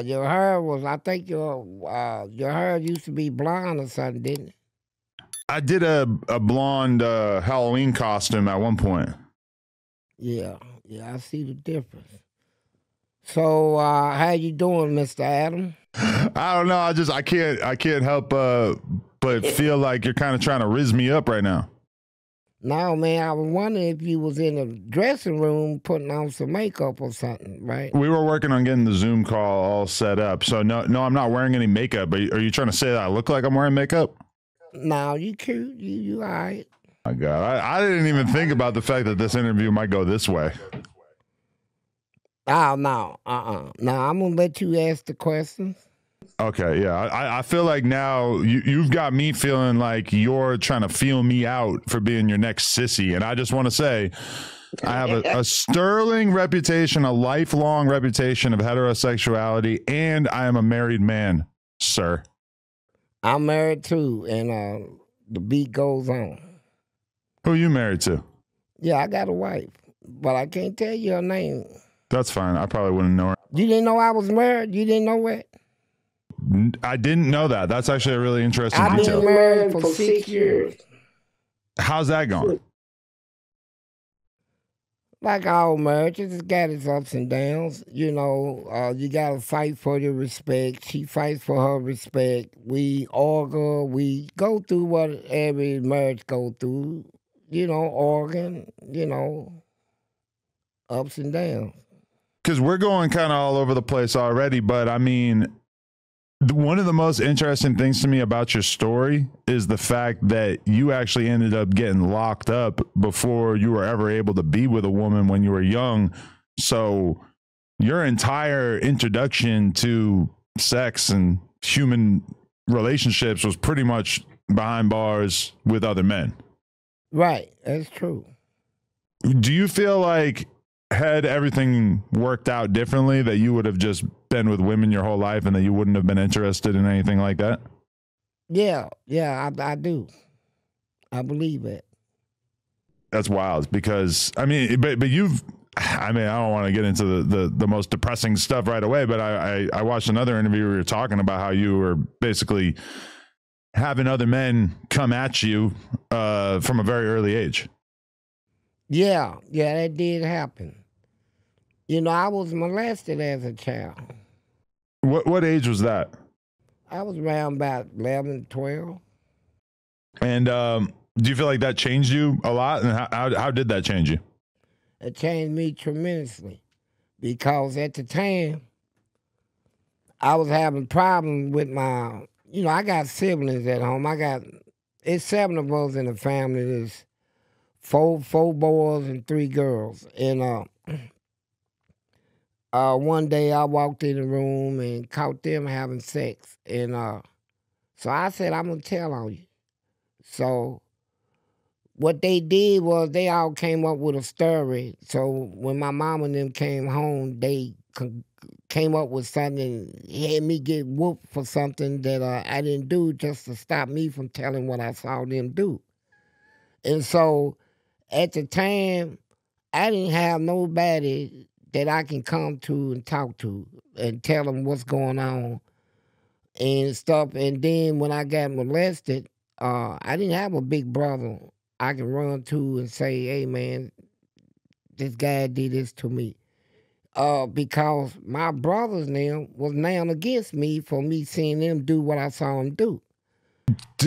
Your hair was, I think your hair used to be blonde or something, didn't it? I did a blonde Halloween costume at one point. Yeah, yeah, I see the difference. So, how you doing, Mr. Adam? I don't know. I can't help but feel like you're kind of trying to rizz me up right now. No, man, I was wondering if you was in the dressing room putting on some makeup or something, right? We were working on getting the Zoom call all set up. So no, I'm not wearing any makeup. Are you trying to say that I look like I'm wearing makeup? No, you cute. You all right. My God, I didn't even think about the fact that this interview might go this way. Oh, no, Now, I'm going to let you ask the questions. Okay, yeah. I feel like now you've got me feeling like you're trying to feel me out for being your next sissy. And I just want to say, I have a sterling reputation, a lifelong reputation of heterosexuality, and I am a married man, sir. I'm married too, and the beat goes on. Who are you married to? Yeah, I got a wife, but I can't tell you her name. That's fine. I probably wouldn't know her. You didn't know I was married? You didn't know that? I didn't know that. That's actually a really interesting I've detail. been married for 6 years. How's that going? Like all marriages, it's got its ups and downs. You know, you got to fight for your respect. She fights for her respect. We argue. We go through what every marriage go through. You know, arguing, ups and downs. Because we're going kind of all over the place already, but I mean, one of the most interesting things to me about your story is the fact that you actually ended up getting locked up before you were ever able to be with a woman when you were young. So your entire introduction to sex and human relationships was pretty much behind bars with other men. Right, that's true. Do you feel like had everything worked out differently, that you would have just been with women your whole life and that you wouldn't have been interested in anything like that? Yeah, I do. I believe it. That's wild because, I mean, but you've, I mean, I don't want to get into the most depressing stuff right away, but I watched another interview where you're talking about how you were basically having other men come at you from a very early age. Yeah, that did happen. You know, I was molested as a child. What age was that? I was around about 11, 12. And do you feel like that changed you a lot? And how did that change you? It changed me tremendously because at the time, I was having problems with my, I got siblings at home. It's 7 of us in the family. There's four boys and 3 girls. And one day I walked in the room and caught them having sex. And so I said, I'm going to tell on you. So what they did was they all came up with a story. So when my mom and them came home, they came up with something, had me get whooped for something that I didn't do, just to stop me from telling what I saw them do. And so at the time, I didn't have nobody that I can come to and talk to and tell them what's going on and stuff. And then when I got molested, I didn't have a big brother I can run to and say, hey, man, this guy did this to me. Because my brothers now was now against me for me seeing them do what I saw them do.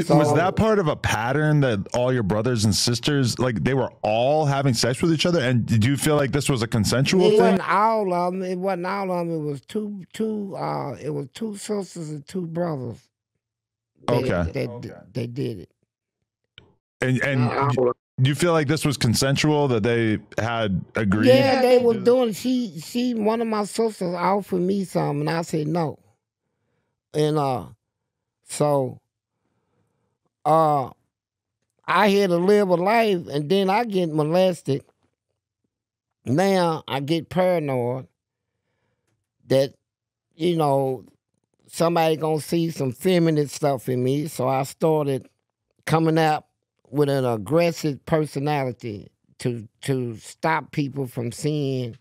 Was that part of a pattern that all your brothers and sisters, like they were all having sex with each other? And did you feel like this was a consensual thing? Wasn't all of them. It wasn't all of them. It was two sisters and 2 brothers. They did it. And do you feel like this was consensual, that they had agreed? Yeah, they was doing. She one of my sisters offered me something, and I said no. And so I had to live a life, and then I get molested. Now I get paranoid that, somebody gonna see some feminine stuff in me. So I started coming out with an aggressive personality to stop people from seeing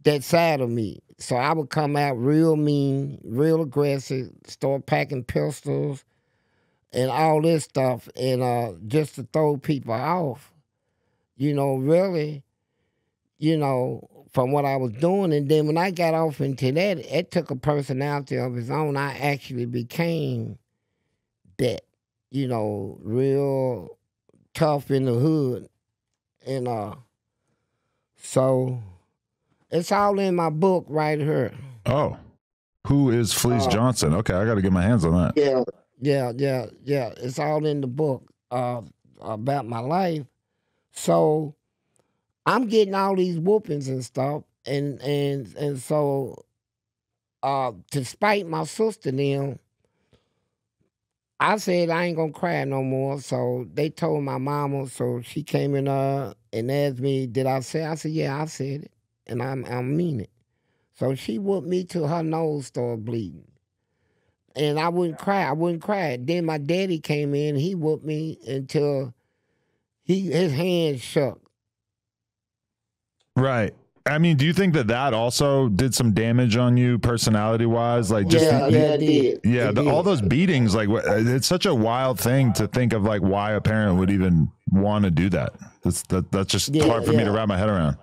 that side of me. So I would come out real mean, real aggressive, start packing pistols and all this stuff, and just to throw people off. Really, from what I was doing. And then when I got off into that, it took a personality of its own. I actually became that, real tough in the hood. And so it's all in my book right here. Oh, who is Fleece Johnson? Okay, I got to get my hands on that. Yeah. It's all in the book about my life. So I'm getting all these whoopings and stuff, and so to spite my sister them, I said I ain't gonna cry no more. So they told my mama. So she came in and asked me, "Did I say?" I said, "Yeah, I said it, and I mean it." So she whooped me till her nose started bleeding, and I wouldn't cry. I wouldn't cry. Then my daddy came in. He whooped me until his hands shook. Right. I mean, do you think that also did some damage on you personality wise? Like, just it did. Yeah, all those beatings. Like, it's such a wild thing to think of. Like, why a parent would even want to do that. That's just hard for me to wrap my head around.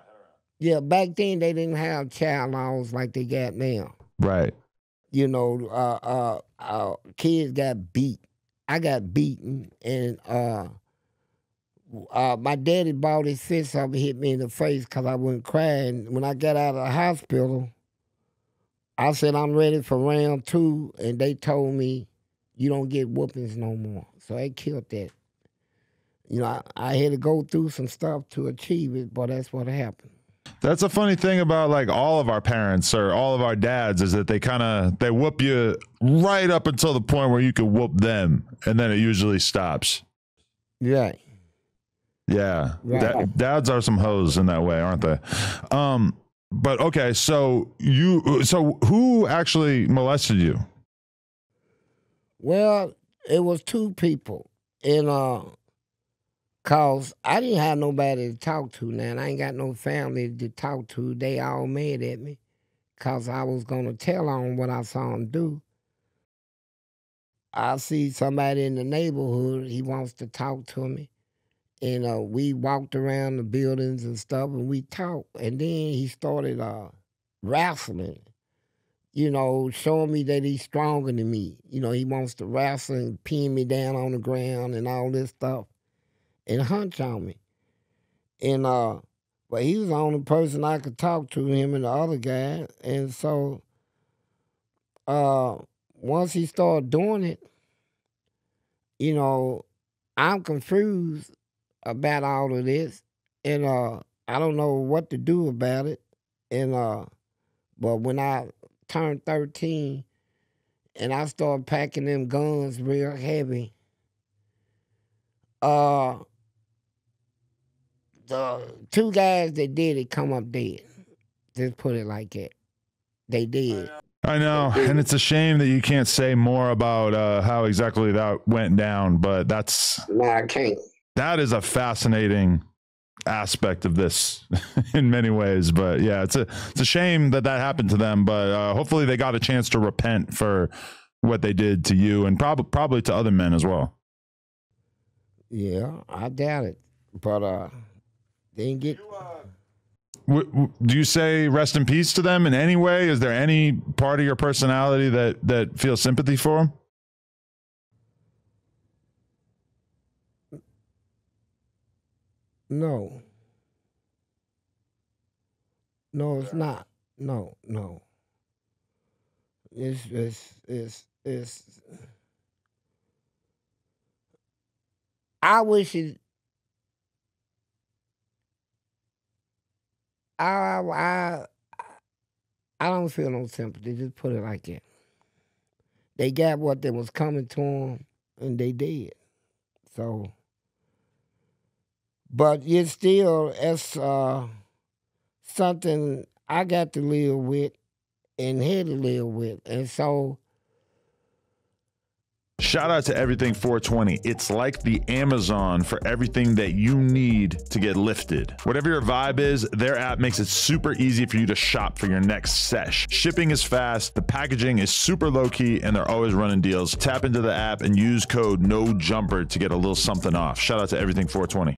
Yeah, back then they didn't have child laws like they got now. Right. Kids got beat. I got beaten, and my daddy bought his fist up and hit me in the face because I wasn't crying. When I got out of the hospital, I said, I'm ready for round 2, and they told me, you don't get whoopings no more. So they killed that. I had to go through some stuff to achieve it, but that's what happened. That's a funny thing about like all of our parents or all of our dads is that they whoop you right up until the point where you can whoop them, and then it usually stops. Right. Yeah. Right. Dads are some hoes in that way, aren't they? But okay, so who actually molested you? Well, it was 2 people, and cause I didn't have nobody to talk to now, and I ain't got no family to talk to. They all mad at me, cause I was gonna tell on what I saw him do. I see somebody in the neighborhood, he wants to talk to me. And we walked around the buildings and stuff, and we talked. And then he started wrestling, showing me that he's stronger than me. He wants to wrestle and pin me down on the ground and all this stuff and hunch on me. And but he was the only person I could talk to, him and the other guy. And so once he started doing it, I'm confused about all of this, and I don't know what to do about it. And but when I turned 13 and I started packing them guns real heavy, the 2 guys that did it come up dead. Just put it like that. They did. I know, and it's a shame that you can't say more about how exactly that went down, but No, I can't. That is a fascinating aspect of this in many ways. But yeah, it's a shame that happened to them, but hopefully they got a chance to repent for what they did to you and probably to other men as well. Yeah, I doubt it, but they didn't get. Do you say rest in peace to them in any way? Is there any part of your personality that feels sympathy for them? No. No, it's not. No. It's I wish it. I don't feel no sympathy. Just put it like that. They got what that was coming to them, and they did. So, but it's still something I got to live with and had to live with, and so Shout out to Everything 420. It's like the Amazon for everything that you need to get lifted. Whatever your vibe is, their app makes it super easy for you to shop for your next sesh. Shipping is fast, the packaging is super low key, and they're always running deals. Tap into the app and use code NOJUMPER to get a little something off. Shout out to Everything 420.